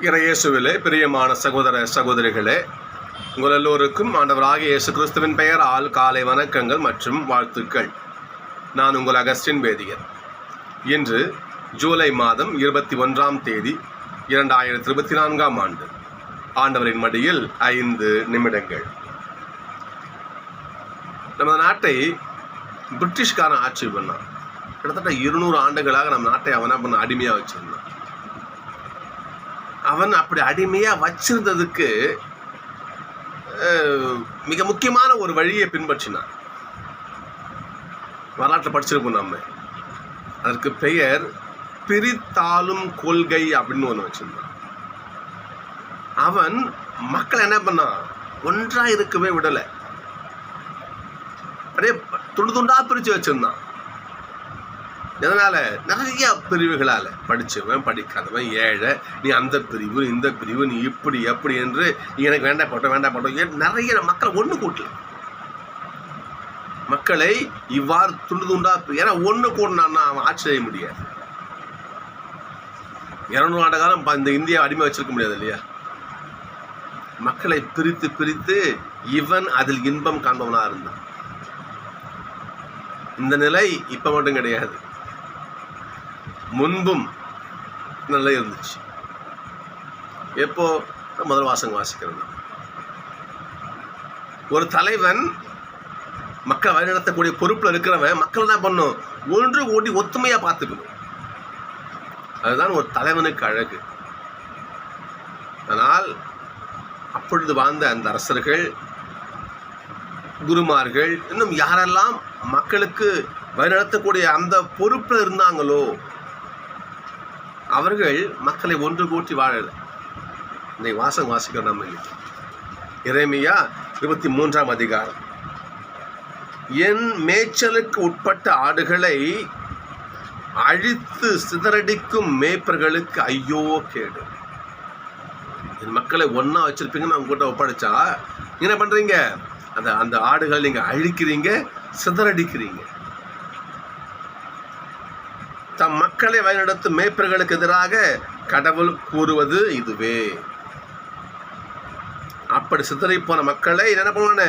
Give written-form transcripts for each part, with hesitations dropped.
இயேசுவிலே பிரியமான சகோதர சகோதரிகளே, உங்கள் எல்லோருக்கும் ஆண்டவராகிய இயேசு கிறிஸ்துவின் பெயரால் காலை வணக்கங்கள் மற்றும் வாழ்த்துக்கள். நான் உங்கள் அகஸ்டின் வேதியர். இன்று ஜூலை மாதம் 21ஆம் தேதி 2024ஆம் ஆண்டு. ஆண்டவரின் மடியில் 5 நிமிடங்கள். நமது நாட்டை பிரிட்டிஷ்காரன் ஆட்சி பண்ணான். கிட்டத்தட்ட 200 ஆண்டுகளாக நம்ம நாட்டை அவனா பண்ண அடிமையாக வச்சிருந்தான். அவன் அப்படி அடிமையாக வச்சிருந்ததுக்கு மிக முக்கியமான ஒரு வழியை பின்பற்றினான். வரலாற்றை படிச்சிருப்போம் நம்ம. அதற்கு பெயர் பிரித்தாளும் கொள்கை அப்படின்னு ஒன்று வச்சிருந்தான். அவன் மக்களை என்ன பண்ணான், ஒன்றாக இருக்கவே விடலை. அப்படியே துண்டு துண்டா பிரித்து வச்சிருந்தான். இதனால் நிறைய பிரிவுகளால் படித்தவன் படிக்காதவன், ஏழை, நீ அந்த பிரிவு இந்த பிரிவு, நீ இப்படி எப்படி என்று நீ எனக்கு வேண்டாப்பட்டோம் நிறைய மக்களை ஒன்று கூட்டல. மக்களை இவ்வாறு துண்டு துண்டா, ஏன்னா ஒன்று கூடனான்னா அவன் ஆட்சி செய்ய முடியாது. 200 ஆண்டு காலம் இந்த இந்தியா அடிமை வச்சிருக்க முடியாது இல்லையா? மக்களை பிரித்து பிரித்து இவன் அதில் இன்பம் காண்பவனாக இருந்தான். இந்த நிலை இப்போ மட்டும் கிடையாது, முன்பும் நல்லா இருந்துச்சு. எப்போ முதல் வாசிக்கிறது, ஒரு தலைவன் மக்கள் வழிநடத்தக்கூடிய பொறுப்பில் இருக்கிறவன் மக்கள் என்ன பண்ணும், ஒன்று கூடி ஒத்துமையாக பார்த்துக்கணும். அதுதான் ஒரு தலைவனுக்கு அழகு. ஆனால் அப்பொழுது வாழ்ந்த அந்த அரசர்கள், குருமார்கள், இன்னும் யாரெல்லாம் மக்களுக்கு வழிநடத்தக்கூடிய அந்த பொறுப்பில் இருந்தாங்களோ அவர்கள் மக்களை ஒன்று கூட்டி வாழலை. இன்னைக்கு வாசிக்கிறோம் நம்ம. எரேமியா 23ஆம் அதிகாரம். என் மேய்ச்சலுக்கு உட்பட்ட ஆடுகளை அழித்து சிதறடிக்கும் மேய்ப்பர்களுக்கு ஐயோ கேடு. என் மக்களை ஒன்றா வச்சிருப்பீங்கன்னு அவங்க கூட்ட ஒப்படைச்சா என்ன பண்ணுறீங்க, அந்த ஆடுகளை நீங்கள் அழிக்கிறீங்க, சிதறடிக்கிறீங்க. தம் மக்களை வழிநடத்தும் மேய்ப்பர்களுக்கு எதிராக கடவுள் கூறுவது இதுவே. அப்படி சிதறிப்போன மக்களை என்ன பண்ணுவான,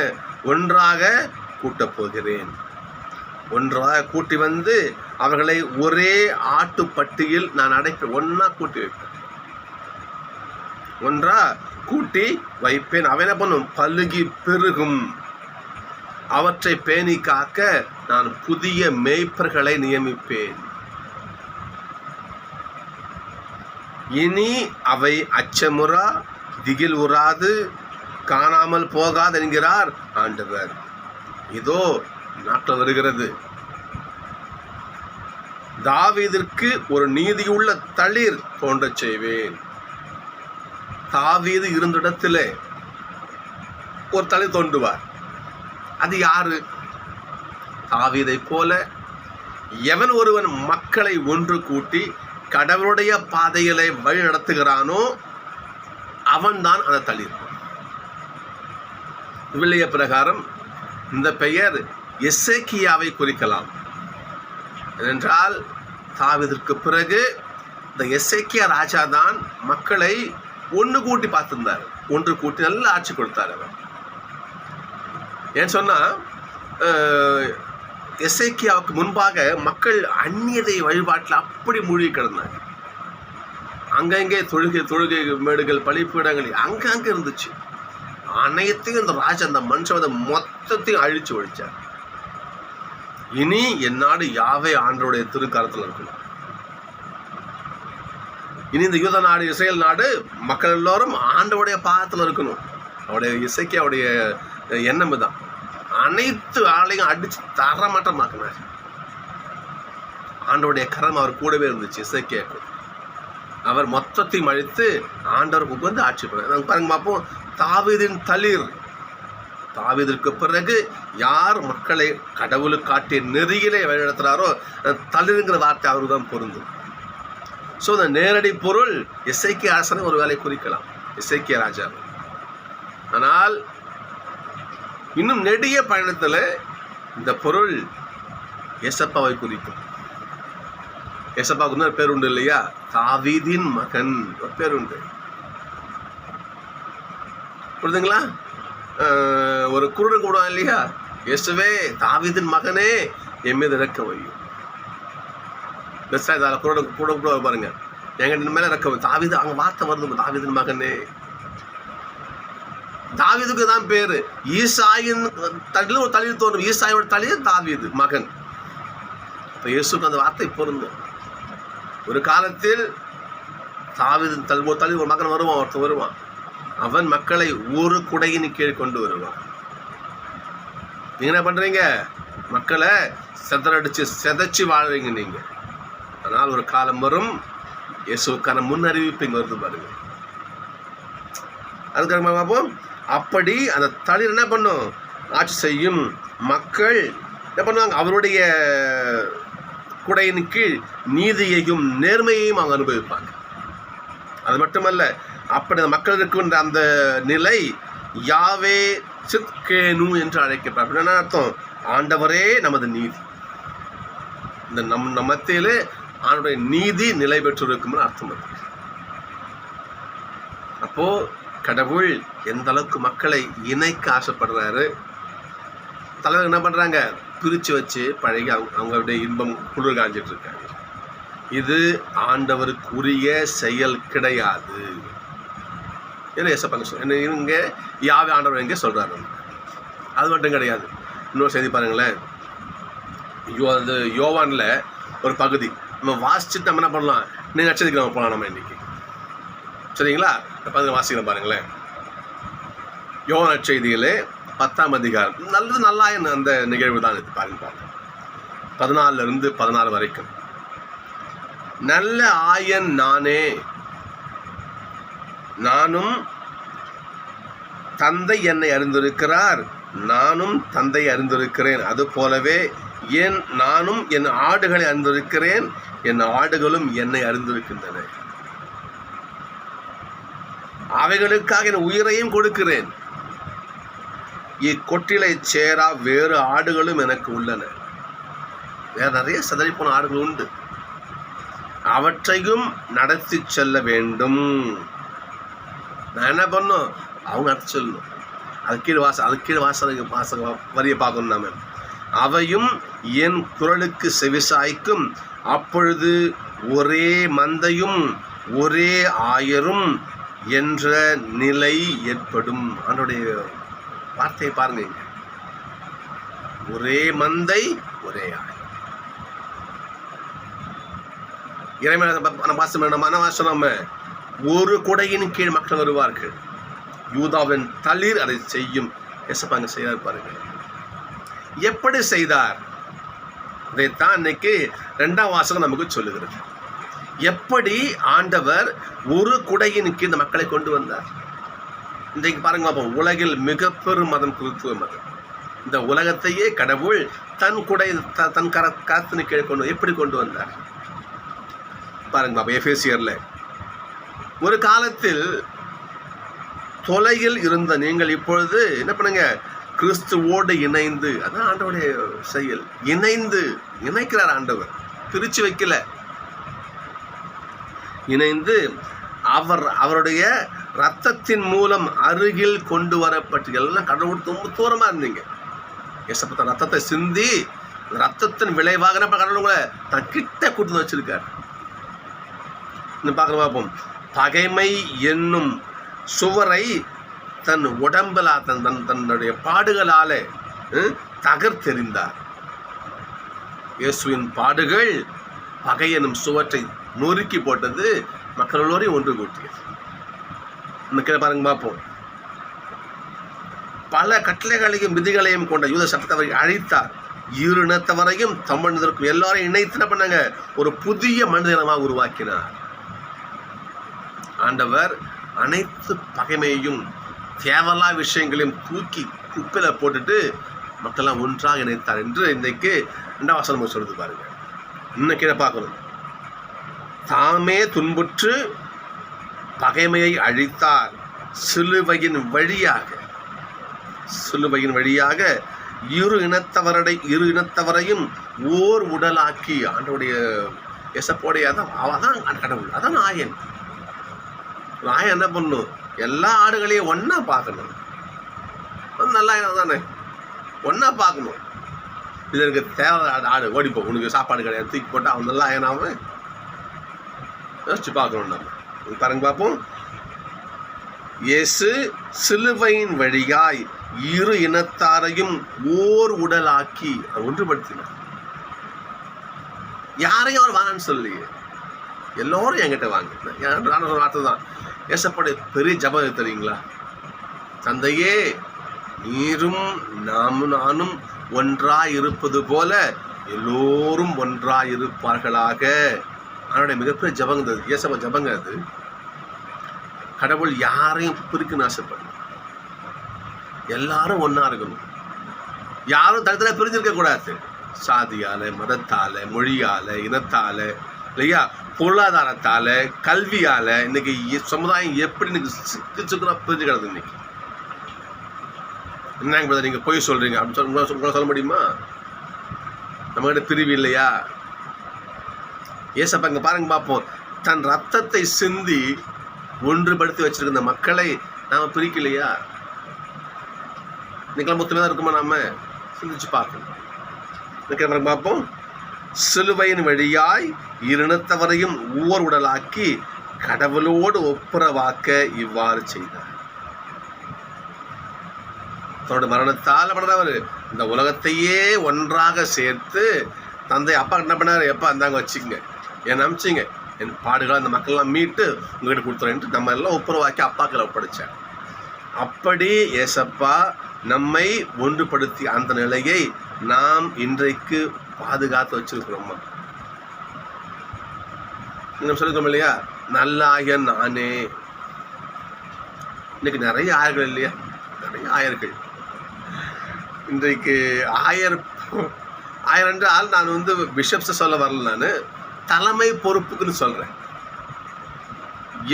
ஒன்றாக கூட்டப் போகிறேன். ஒன்றாக கூட்டி வந்து அவர்களை ஒரே ஆட்டுப்பட்டியில் நான் அடைப்பேன். ஒன்றா கூட்டி வைப்பேன், ஒன்றா கூட்டி வைப்பேன். அவன் என்ன பண்ணும், பலுகி பெருகும். அவற்றை பேணி காக்க நான் புதிய மேய்ப்பர்களை நியமிப்பேன். இனி அவை அச்சமுறா, திகில் உறாது, காணாமல் போகாது என்கிறார் ஆண்டவர். இதோ நாட்டில் வருகிறது. தாவீதிற்கு ஒரு நீதியுள்ள தளிர் தோன்றச் செய்வேன். தாவீது இருந்த இடத்திலே ஒரு தளிர் தோன்றுவார். அது யாரு? தாவீதை போல எவன் ஒருவன் மக்களை ஒன்று கூட்டி கடவுளுடைய பாதைகளை வழி நடத்துகிறானோ அவன்தான் அந்த தளிர். வில்லிய பிரகாரம் இந்த பெயர் எசேக்கியாவை குறிக்கலாம். ஏனென்றால் தாவீதிற்கு பிறகு இந்த எசேக்கியா ராஜா தான் மக்களை ஒன்று கூட்டி பார்த்திருந்தார். ஒன்று கூட்டி நல்ல ஆட்சி கொடுத்தார் அவர். ஏன்னு சொன்னால் எசேக்கியாவுக்கு முன்பாக மக்கள் அந்நியதை வழிபாட்டில் அப்படி மூழ்கி கிடந்தாங்க. அங்கங்கே தொழுகை மேடுகள், பலிப்பீடங்கள் அங்கங்கே இருந்துச்சு. அனைத்தையும் இந்த ராஜா, அந்த மனுஷன் மொத்தத்தையும் அழிச்சு ஒழிச்சார். இனி என் நாடு யாவே ஆண்டவருடைய திருக்கரத்தில் இருக்கணும். இனி இந்த யூத நாடு, இஸ்ரேல் நாடு, மக்கள் எல்லோரும் ஆண்டவருடைய பாதத்தில் இருக்கணும். அவருடைய எசேக்கியாவுடைய எண்ணம் தான். அனைத்து ஆளையும் அடித்து தரமாட்டமாக்கினார். ஆண்டவருடைய கரம் அவர் கூடவே இருந்துச்சு. எசேக்கியாவுக்கு அவர் மொத்தத்தையும் அழித்து ஆண்டவருக்கு வந்து ஆட்சி பண்ணார். பாருங்க பார்ப்போம், தாவீதின் தளிர். தாவீதிற்கு பிறகு யார் மக்களை கடவுளுக்கு காட்டிய நெறியிலே வழிநடத்துகிறாரோ தளிருங்கிற வார்த்தை அவருக்கு தான் பொருந்தும். ஸோ இந்த நேரடி பொருள் எசேக்கியா அரசனை ஒரு வேலை குறிக்கலாம், எசேக்கியா ராஜா. ஆனால் இன்னும் நெடிய பயணத்தில் இந்த பொருள் ஏசப்பாவை குறிக்கும். ஏசப்பாவுக்கு இன்னொரு பேர் உண்டு இல்லையா, தாவீதின் மகன் ஒரு பேர் உண்டு. புரியுதுங்களா? ஒரு குருடன் கூட இல்லையா, இயேசுவே தாவீதின் மகனே என் மீது இறக்க வையும். பெத்சாயிதால கூட பாருங்க, எங்க மேல இறக்க வை. தாவீது அங்க வார்த்தை வருது, தாவீதின் மகனே. தாவீதுக்கு தான் பேரு. ஈசாயின் தளிர் ஒரு தளிர் தோன்றும், ஈசாயோட தளிர் தாவீது மகன். இப்ப இயேசுக்கு அந்த வார்த்தை பொருந்தும். ஒரு காலத்தில் தாவீது தளிர் ஒரு மகன் வருவான், ஒருத்தன் வருவான். அவன் மக்களை ஒரு குடையின் கீழ் கொண்டு வருவான். நீங்க என்ன பண்றீங்க? மக்களை செதைச்சு வாழ்றீங்க நீங்க. ஆனால் ஒரு காலம் வரும், இயேசுக்கான முன்னறிவிப்பு இங்க வருது பாருங்க. அதுக்காக பார்ப்போம். அப்படி அந்த தளிர் என்ன பண்ணும்? ஆட்சி செய்யும். மக்கள் என்ன பண்ணுவாங்க? அவருடைய குடையின் கீழ் நீதியையும் நேர்மையையும் அவங்க அனுபவிப்பாங்க. அது மட்டுமல்ல, அப்படி அந்த மக்கள் இருக்கின்ற அந்த நிலை யாவே சித்கேனு என்று அழைக்கப்படும். என்ன அர்த்தம்? ஆண்டவரே நமது நீதி. இந்த நம்ம மத்தியிலே அவனுடைய நீதி நிலை பெற்றிருக்கும்னு அர்த்தம். அப்போ கடவுள் எந்த அளவுக்கு மக்களை இணைக்க ஆசைப்படுறாரு. தலைவர் என்ன பண்றாங்க? பிரிச்சு வச்சு பழகி அவங்களுடைய இன்பம் குளிர் காஞ்சிட்டு இருக்காங்க. இது ஆண்டவருக்கு உரிய செயல் கிடையாது. இங்க யாவே ஆண்டவர் எங்கே சொல்றாரு. அது மட்டும் கிடையாது. இன்னொரு செய்தி பாருங்களேன். அது யோவான்ல ஒரு பகுதி நம்ம வாசிச்சுட்டு நம்ம என்ன பண்ணலாம்? நீங்க நட்சத்திரம் நம்ம போகலாம் நம்ம இன்னைக்கு. சரிங்களா? வாசிக்கலாம் பாருங்களேன். யோவான் நற்செய்தியிலே 10ஆம் அதிகாரம். நல்லது நல்லா அந்த நிகழ்வு தான் இது. பாருங்க 14 to 16 வரைக்கும். நல்ல ஆயன் நானே, நானும் தந்தை என்னை அறிந்திருக்கிறார், நானும் தந்தை அறிந்திருக்கிறேன். அது போலவே நானும் என் ஆடுகளை அறிந்திருக்கிறேன், என் ஆடுகளும் என்னை அறிந்திருக்கின்றன. அவைகளுக்காக என் உயிரையும் கொடுக்கிறேன். இக்கொட்டிலை சேரா வேறு ஆடுகளும் எனக்கு உள்ளன. வேற நிறைய சிதறி போன ஆடுகள் உண்டு. அவற்றையும் நடத்தி செல்ல வேண்டும். நான் என்ன பண்ணும்? அவங்க நடத்தி செல்லணும். அது கீழே வாச வரிய பார்க்கணும் நாம. அவையும் என் குரலுக்கு செவிசாய்க்கும். அப்பொழுது ஒரே மந்தையும் ஒரே ஆயரும் என்ற நிலை ஏற்படும். அவனுடைய வார்த்தையை பாருங்க. ஒரே மந்தை ஒரே ஆயர். நம்ம ஒரு குடையின் கீழ் மக்கள் வருவார்கள். யூதாவின் தளிர் அதை செய்யும். எசப்பாங்க செய்தார் பாருங்க. எப்படி செய்தார்? இதைத்தான் இன்னைக்கு 2ஆம் வாசகம் நமக்கு சொல்லுகிறது. எப்படி ஆண்டவர் ஒரு குடையின் கீழ் இந்த மக்களை கொண்டு வந்தார். இன்றைக்கு பாருங்க பார்ப்போம். உலகில் மிக பெரும் மதம் கிறிஸ்துவ மதம். இந்த உலகத்தையே கடவுள் தன் கரத்தின் கீழே கொண்டு எப்படி கொண்டு வந்தார் பாருங்க பாப்பா. எபேசியர்ல ஒரு காலத்தில் தொலையில் இருந்த நீங்கள் இப்பொழுது என்ன பண்ணுங்க? கிறிஸ்துவோடு இணைந்து. அதான் ஆண்டவருடைய செயல். இணைக்கிறார் ஆண்டவர், பிரிச்சு வைக்கல. இணைந்து அவருடைய ரத்தத்தின் மூலம் அருகில் கொண்டு வரப்பட்டு. எல்லாம் கடவுள் ரொம்ப தூரமா இருந்தீங்க. ஏசப்பட்ட ரத்தத்தை சிந்தி, ரத்தத்தின் விளைவாக கடவுள் உங்களை தன் கிட்ட கூட்டு வச்சிருக்காரு. இன்னும் பார்க்க பார்ப்போம். பகைமை என்னும் சுவரை தன் உடம்புல தன்னுடைய பாடுகளால தகர்த்தெறிந்தார். இயேசுவின் பாடுகள் பகை எனும் சுவற்றை நொறுக்கி போட்டது, மக்கள் எல்லோரையும் ஒன்று கூட்டியது. இன்னைக்கு பாருங்க பார்ப்போம். பல கட்டளைகளையும் விதிகளையும் கொண்ட யூத சட்டத்தை அழித்தார். இரு இனத்தவரையும் தமிழ் எல்லாரையும் இணைத்து என்ன பண்ணாங்க? ஒரு புதிய மனிதனமாக உருவாக்கினார். ஆண்டவர் அனைத்து பகைமையையும் தேவலா விஷயங்களையும் தூக்கி குப்பில போட்டுட்டு மக்கள்லாம் ஒன்றாக இணைத்தார் என்று இன்றைக்கு 2ஆம் வசனம் சொல்லுது பாருங்க. இன்னைக்கு என்ன பார்க்கணும்? தாமே துன்புற்று பகைமையை அழித்தார். சிலுவையின் வழியாக இரு இனத்தவரையும் ஓர் உடலாக்கி. ஆண்டோடைய எசப்போடைய அதான் கடவுள். அதான் ஆயன். ஆயன் என்ன பண்ணும்? எல்லா ஆடுகளையும் ஒன்றா பார்க்கணும். நல்லா தானே ஒன்றா பார்க்கணும். இது எனக்கு தேவை ஆடு ஓடிப்போ, உனக்கு சாப்பாடு கிடையாது தூக்கி போட்டு அவன் நல்லா ஏனாம யோசிச்சு பார்க்கணும். நம்ம பாருங்க பார்ப்போம். இயேசு சிலுவையின் வழியாய் இரு இனத்தாரையும் ஓர் உடலாக்கி ஒன்றுபடுத்தினார். யாரையும் அவர் வாங்கன்னு சொல்லி எல்லோரும் என்கிட்ட வாங்க. வார்த்தை தான் ஏசப்படைய பெரிய ஜபம் தெரியுங்களா? தந்தையே, நீரும் நானும் ஒன்றாய் இருப்பது போல எல்லோரும் ஒன்றாய் இருப்பார்களாக. அவனுடைய மிகப்பெரிய ஜபங்க அது, ஏசப்ப ஜபங்க அது. கடவுள் யாரையும் பிரிக்கணும்னு ஆசைப்படும். எல்லாரும் ஒன்றா இருக்கணும். யாரும் தனித்தனியாக பிரிஞ்சிருக்க கூடாது. சாதியால், மதத்தால், மொழியால், இனத்தால், இல்லையா, பொருளாதாரத்தால், கல்வியால் இன்னைக்கு சமுதாயம் எப்படி இன்னைக்கு சிக்கா பிரிஞ்சுக்கிறது. இன்னைக்கு என்னங்க நீங்கள் போய் சொல்கிறீங்க அப்படின்னு உங்களால் சொல்ல முடியுமா? நம்மகிட்ட பிரிவு இல்லையா? ஏசப்பா இங்கே பாருங்க பார்ப்போம். தன் ரத்தத்தை சிந்தி ஒன்றுபடுத்தி வச்சிருக்கிற மக்களை நாம் பிரிக்கலையா? இன்னைக்கெல்லாம் மொத்தமே தான் இருக்குமா? நாம சிந்திச்சு பார்க்கணும். இன்னைக்கு பார்ப்போம். சிலுவையின் வழியாய் இருநத்தவரையும் ஓர் உடலாக்கி கடவுளோடு ஒப்புரவாக்க இவ்வாறு செய்தார். தன்னோட மரணத்தால் பண்ணவர் இந்த உலகத்தையே ஒன்றாக சேர்த்து தந்தை அப்பா என்ன பண்ணாரு? எப்பா அந்தாங்க வச்சுக்கங்க, என் அமிச்சிங்க, என் பாடுகளை அந்த மக்கள்லாம் மீட்டு உங்ககிட்ட கொடுத்துறேன்ட்டு நம்ம எல்லாம் ஒப்புரவாக்கி அப்பாக்களை ஒப்படைச்சார். அப்படி ஏசப்பா நம்மை ஒன்றுபடுத்தி அந்த நிலையை நாம் இன்றைக்கு பாதுகாத்து வச்சிருக்கிறோமா? நம்ம சொல்லிருக்கோம் இல்லையா, நல்லாய நானே. இன்னைக்கு நிறைய ஆயர்கள் இல்லையா? நிறைய ஆயர்கள். இன்றைக்கு ஆயர் என்றால் நான் பிஷப்ஸை சொல்ல வரல, நான் தலைமை பொறுப்புக்குன்னு சொல்கிறேன்.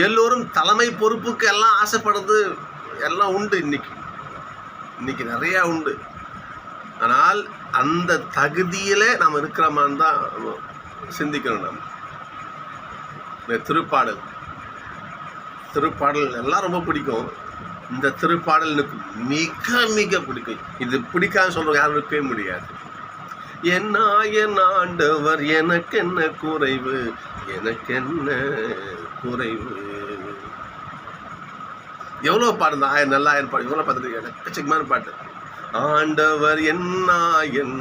எல்லோரும் தலைமை பொறுப்புக்கு எல்லாம் ஆசைப்படுறது எல்லாம் உண்டு. இன்னைக்கு நிறையா உண்டு. ஆனால் அந்த தகுதியில் நாம் இருக்கிறோமான்னு தான் சிந்திக்கணும். நம்ம இந்த திருப்பாடல் எல்லாம் ரொம்ப பிடிக்கும். இந்த திருப்பாடல் எனக்கு மிக மிக பிடிக்கும். இது பிடிக்காத சொல்கிறவங்க யாரும் இருக்கவே முடியாது. என் ஆண்டவர் எனக்கு என்ன குறைவு, எனக்கு என்ன குறைவு. எவ்வளோ பாடு இந்த ஆயர், நல்ல ஆயர் பாடு, எவ்வளோ பார்த்துட்டு எக்கச்சக்கமான பாட்டு. ஆண்டவர் என்னாயன்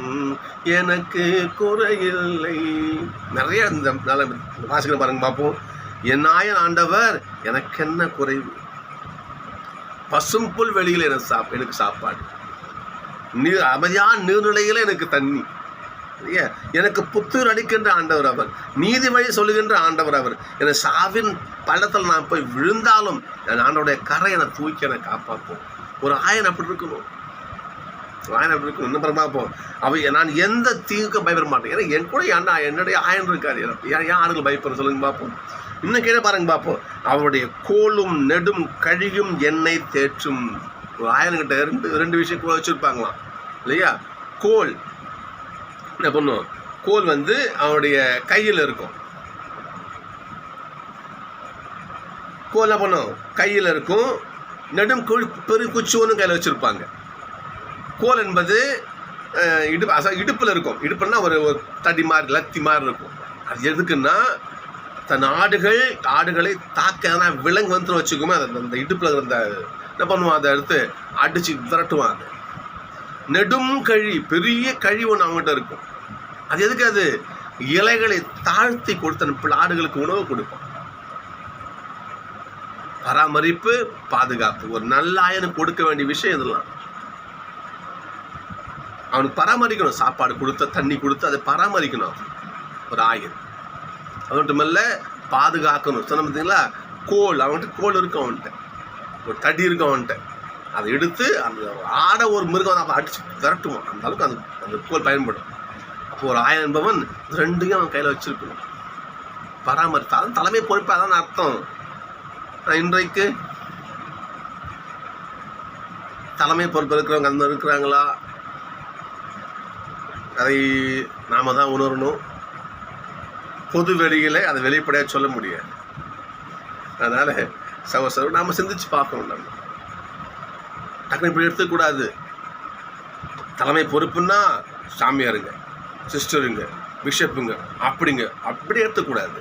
எனக்கு குறையில்லை. நிறைய இந்த நல்ல வாசிக்கிற பாருங்க பார்ப்போம். என் ஆயன் ஆண்டவர் எனக்கு என்ன குறைவு. பசும்புல் வெளியில் எனக்கு சாப்பாடு, அமைதியான நீர்நிலையில் எனக்கு தண்ணி, எனக்கு புத்துயிர் அளிக்கின்ற ஆண்டவர் அவர், நீதி வழி சொல்லுகின்ற ஆண்டவர் அவர். என சாவின் பள்ளத்தில் நான் போய் விழுந்தாலும் என் ஆண்டவருடைய கரை என்னை தூக்கி என்னை காப்பாற்றும். ஒரு ஆயன் அப்படி இருக்கணும். இன்னும் பார்ப்போம். நான் எந்த தீவுக்கு பயப்பட மாட்டேன். ஏன்னா என் கூட என்னுடைய ஆயன் இருக்காரு. ஏன் ஆளுகள் பயப்படுற சொல்லுங்க பார்ப்போம். இன்னும் கீழே பாருங்க பார்ப்போம். அவருடைய கோலும் நெடும் கழியும் எண்ணெய் தேற்றும். ஒரு ஆயன்கிட்ட ரெண்டு விஷயம் கூட வச்சுருப்பாங்களாம் இல்லையா? கோல் என்ன பண்ணும்? கோல் அவனுடைய கையில் இருக்கும். கோல் என்ன பண்ணும்? கையில் இருக்கும். நெடும் பெருங்குச்சி ஒன்று கையில் வச்சுருப்பாங்க. கோல் என்பது இடுப்பில் இருக்கும். இடுப்புன்னா ஒரு தடி மாதிரி லத்தி மாதிரி இருக்கும். அது எதுக்குன்னா தன் ஆடுகளை தாக்க விலங்கு வச்சுக்குமே. அந்த இடுப்பில் இருந்த என்ன பண்ணுவான்? அதை எடுத்து அடித்து விரட்டுவான். அது நெடும் கழி, பெரிய கழி ஒன்று அவங்ககிட்ட இருக்கும். அது எதுக்கு? அது இலைகளை தாழ்த்தி கொடுத்த ஆடுகளுக்கு உணவு கொடுப்பான். பராமரிப்பு, பாதுகாப்பு. ஒரு நல்ல ஆயனுக்கு கொடுக்க வேண்டிய விஷயம் இதெல்லாம். அவனுக்கு பராமரிக்கணும். சாப்பாடு கொடுத்த, தண்ணி கொடுத்து அதை பராமரிக்கணும் ஒரு ஆயன். அது மட்டுமல்ல, பாதுகாக்கணும். சொன்ன பார்த்தீங்களா? கோல், அவன்கிட்ட கோல் இருக்கும், அவன்கிட்ட ஒரு தடி இருக்கும் அவன்கிட்ட. அதை எடுத்து அந்த ஆடை ஒரு மிருகம் அவன் அடித்து விரட்டுவான். அந்த அளவுக்கு அந்த கோல் பயன்படும். அப்போ ஒரு ஆயன் என்பவன் ரெண்டையும் அவன் கையில் வச்சிருக்கணும். பராமரித்தாலும் தலைமை பொறுப்பாக தான் அர்த்தம். இன்றைக்கு தலைமை பொறுப்பு இருக்கிறவங்க அந்த இருக்கிறாங்களா? அதை நாம் தான் உணரணும். பொது வெளியில் அதை வெளிப்படையாக சொல்ல முடியாது. அதனால் சகோதரர் நாம் சிந்திச்சு பார்க்கணும். நம்ம டக்குனு இப்படி எடுத்துக்கூடாது. தலைமை பொறுப்புன்னா சாமியாருங்க, சிஸ்டருங்க, பிஷப்புங்க, அப்படி எடுத்துக்கூடாது.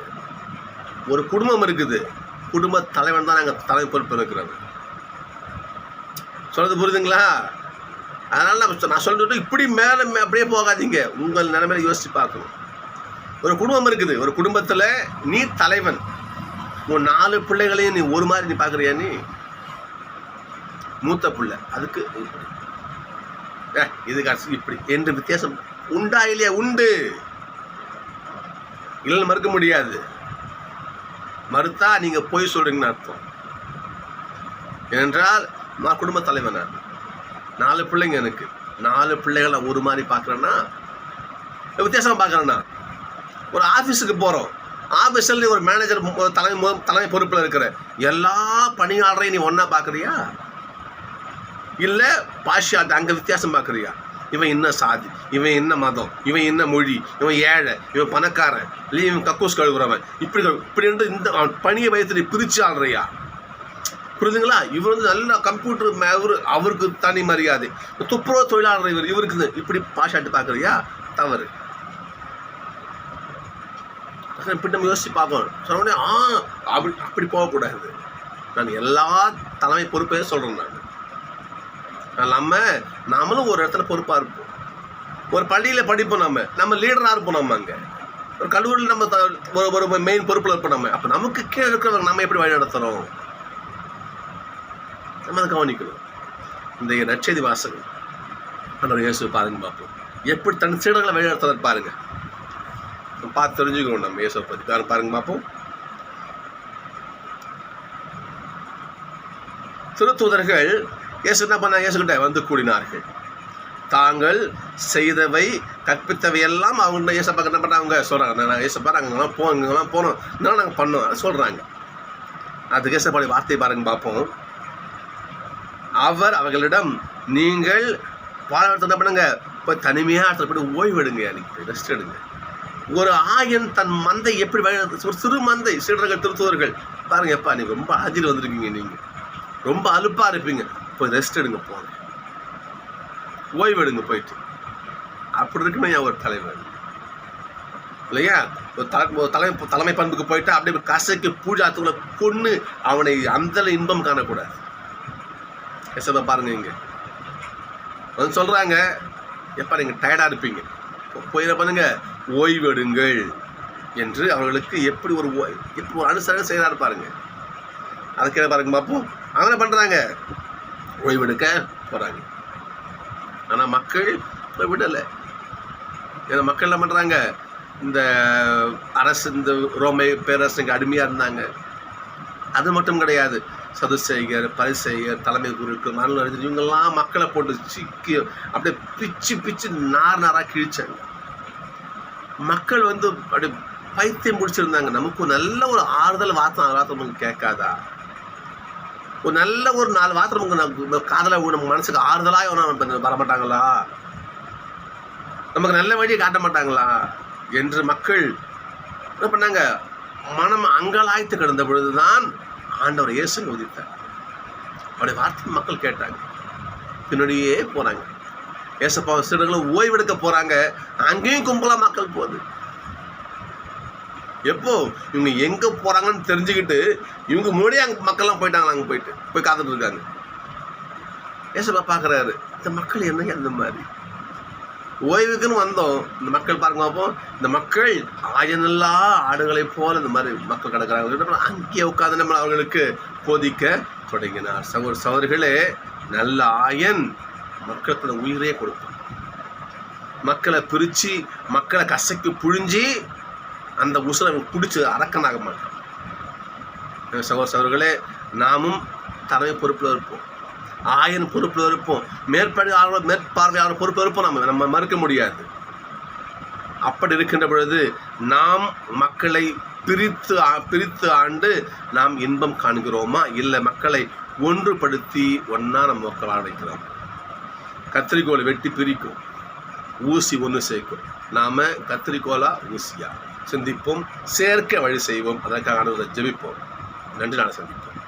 ஒரு குடும்பம் இருக்குது, குடும்ப தலைவன் தான் நாங்கள் தலைமை பொறுப்பு இருக்கிறது. சொல்றது புரியுதுங்களா? அதனால் நான் சொல்லிட்டு இப்படி மேலே அப்படியே போகாதீங்க. உங்கள் நிலைமையில யோசிச்சு பார்க்கணும். ஒரு குடும்பம் இருக்குது, ஒரு குடும்பத்தில் நீ தலைவன். உன் 4 பிள்ளைகளையும் நீ ஒரு மாதிரி நீ பார்க்குறியா? நீ மூத்த பிள்ளை, அதுக்கு இதுக்கு அரசு இப்படி என்று வித்தியாசம் உண்டா இல்லையா? உண்டு. இல்லைன்னு மறுக்க முடியாது. மறுத்தா நீங்க போய் சொல்றீங்கன்னு அர்த்தம். ஏனென்றால் நான் குடும்ப தலைவன், 4 பிள்ளைங்க, எனக்கு 4 பிள்ளைகளை ஒரு மாதிரி பார்க்குறேன்னா வித்தியாசம் பார்க்குறேன்னா. ஒரு ஆஃபீஸுக்கு போகிறோம், ஆஃபீஸில் ஒரு மேனேஜர் தலைமை பொறுப்பில் இருக்கிற எல்லா பணியாளரையும் நீ ஒன்றா பார்க்குறியா? இல்லை பாஷியாட்டு அங்கே வித்தியாசம் பார்க்குறியா? இவன் என்ன சாதி, இவன் என்ன மதம், இவன் என்ன மொழி, இவன் ஏழை, இவன் பணக்காரன், இல்லை இவன் கக்கூஸ் கழுகுறவன், இப்படி இந்த பணியை வயசு நீ பிரித்து ஆடுறியா? புரியுதுங்களா? இவர் நல்ல கம்ப்யூட்டர், அவருக்கு தனி மரியாதை. துப்புரவு தொழிலாளர் இவருக்கு இப்படி பாஷாட்டு பார்க்குறியா? தவறு. இப்படி நம்ம யோசிச்சு பார்க்கணும். சொன்னோடனே அப்படி போகக்கூடாது. நான் எல்லா தலைமை பொறுப்பையும் சொல்கிறேன். நாமளும் ஒரு இடத்துல பொறுப்பாக இருப்போம். ஒரு பள்ளியில் படிப்போம், நம்ம லீடராக இருப்போம். நம்ம அங்கே ஒரு கல்லூரியில் நம்ம ஒரு மெயின் பொறுப்பில் இருப்போம். அப்போ நமக்கு கீழே இருக்கிறவங்க நம்ம எப்படி வழி நடத்துகிறோம்? நம்ம அதை கவனிக்கணும். இந்த நற்செய்தி வாசகம் ஆண்டவர் இயேசு பாருங்க பார்ப்போம். எப்படி தன் சீடர்களை வழி நடத்துறது பாருங்க. பார்த்து தெரிஞ்சுக்கணும் நம்ம இயேசுவை பற்றி. பாருங்க பார்ப்போம். திருத்தூதர்கள் இயேசு என்ன பண்ணாங்க? இயேசுகிட்ட வந்து கூடினார்கள். தாங்கள் செய்தவை கற்பித்தவை எல்லாம் அவங்க இயேசப்பா என்ன பண்ணாங்க சொல்கிறாங்க. நாங்கள் இயேசப்பா அங்கெல்லாம் போனோம், இதெல்லாம் நாங்கள் பண்ணோம் சொல்கிறாங்க. அதுக்கு இயேசப்பாடி வார்த்தை பாருங்க பார்ப்போம். அவர் அவர்களிடம், நீங்கள் பாலவரத்தை என்ன பண்ணுங்க, இப்போ தனிமையாக இடத்துல போய்ட்டு ஓய்வெடுங்க, அன்றைக்கி ரெஸ்ட் எடுங்க. ஒரு ஆயன் தன் மந்தை எப்படி ஒரு சிறு மந்தை, சீடர்கள் திருத்துவர்கள் பாருங்க, எப்பா நீங்கள் ரொம்ப ஆஜில் வந்திருக்கீங்க, நீங்கள் ரொம்ப அலுப்பாக இருப்பீங்க, போய் ரெஸ்ட் எடுங்க, போங்க ஓய்வெடுங்க போயிட்டு. அப்படி இருக்குன்னு ஒரு தலைவர் இல்லையா? ஒரு தலைமை பண்புக்கு போயிட்டு அப்படியே கசைக்கு பூஜாத்துக்குள்ள கொன்று அவனை அந்த இன்பம் காணக்கூடாது. எசப்பா பாருங்க, இங்கே வந்து சொல்கிறாங்க, எப்பா நீங்கள் டயர்டாக இருப்பீங்க, போய் என்ன பண்ணுங்க, ஓய்வெடுங்கள் என்று அவர்களுக்கு எப்படி ஒரு அனுசரணை செய்கிறாரு பாருங்க. அதுக்கு பாருங்க பார்ப்போம். அவங்க என்ன பண்ணுறாங்க? ஓய்வெடுக்க போகிறாங்க. ஆனால் மக்கள் விடலை. ஏன்னா மக்கள் என்ன பண்ணுறாங்க? இந்த அரசு, இந்த ரோமை பேரரசுக்கு அடிமையாக இருந்தாங்க. அது மட்டும் கிடையாது, சதுசேகர், பரிசேயர், தலைமை குருக்கள், மாநில அறிஞர், இவங்கெல்லாம் மக்களை போட்டு சிக்கி அப்படியே பிச்சு நாராக கிழிச்சாங்க. மக்கள் வந்து அப்படி பைத்தியம் பிடிச்சிருந்தாங்க. நமக்கு நல்ல ஒரு ஆறுதல் வார்த்தை நமக்கு கேட்காதா? ஒரு நல்ல ஒரு 4 வார்த்தை நமக்கு காதல நம்ம மனசுக்கு ஆறுதலாக வரமாட்டாங்களா? நமக்கு நல்ல வழியை காட்ட மாட்டாங்களா என்று மக்கள் என்ன பண்ணாங்க? மனம் அங்கலாய்த்து கிடந்த பொழுதுதான் ஆண்டவர் இயேசு உதித்தார். அவருடைய வார்த்தை மக்கள் கேட்டாங்க, பின்னாடியே போறாங்க. ஏசப்பா சீடர்களும் ஓய்வெடுக்க போறாங்க. அங்கேயும் கும்பலா மக்கள் போகுது. எப்போ இவங்க எங்க போறாங்கன்னு தெரிஞ்சுக்கிட்டு இவங்க முன்னாடியே அங்கே மக்கள்லாம் போயிட்டாங்களா? அங்கே போய் காத்துட்டு இருக்காங்க. ஏசப்பா பார்க்குறாரு, இந்த மக்கள் என்னங்க அந்த மாதிரி ஓய்வுக்குன்னு வந்தோம். இந்த மக்கள் பாருங்க பார்ப்போம். இந்த மக்கள் ஆயனல்லா ஆடுகளை போல இந்த மாதிரி மக்கள் கிடக்கிறாங்க. அங்கேயே உட்காந்து நம்ம அவர்களுக்கு போதிக்க தொடங்கினார். சகோதரிகளே, நல்ல ஆயன் மக்களுக்கு உயிரே கொடுப்பான். மக்களை பிரித்து மக்களை கசைக்கு புழிஞ்சி அந்த உசுரை பிடிச்சி அரக்கனாக மாட்டான். சகோதரர்களே, நாமும் தலைமை பொறுப்பில் இருப்போம், ஆயன் பொறுப்பில் இருப்போம், மேற்பார்வையாளர் பொறுப்பில் இருப்போம். நம்ம மறுக்க முடியாது. அப்படி இருக்கின்ற பொழுது நாம் மக்களை பிரித்து ஆண்டு நாம் இன்பம் காண்கிறோமா? இல்லை மக்களை ஒன்றுபடுத்தி ஒன்றா நம்ம மக்கள் அழைக்கிறோம். கத்திரிக்கோளை வெட்டி பிரிக்கும், ஊசி ஒன்று சேர்க்கும். நாம் கத்திரிக்கோளா ஊசியா சிந்திப்போம், சேர்க்க வழி செய்வோம். அதற்காக ஜெபிப்போம். நன்றி. நாளை சந்திப்போம்.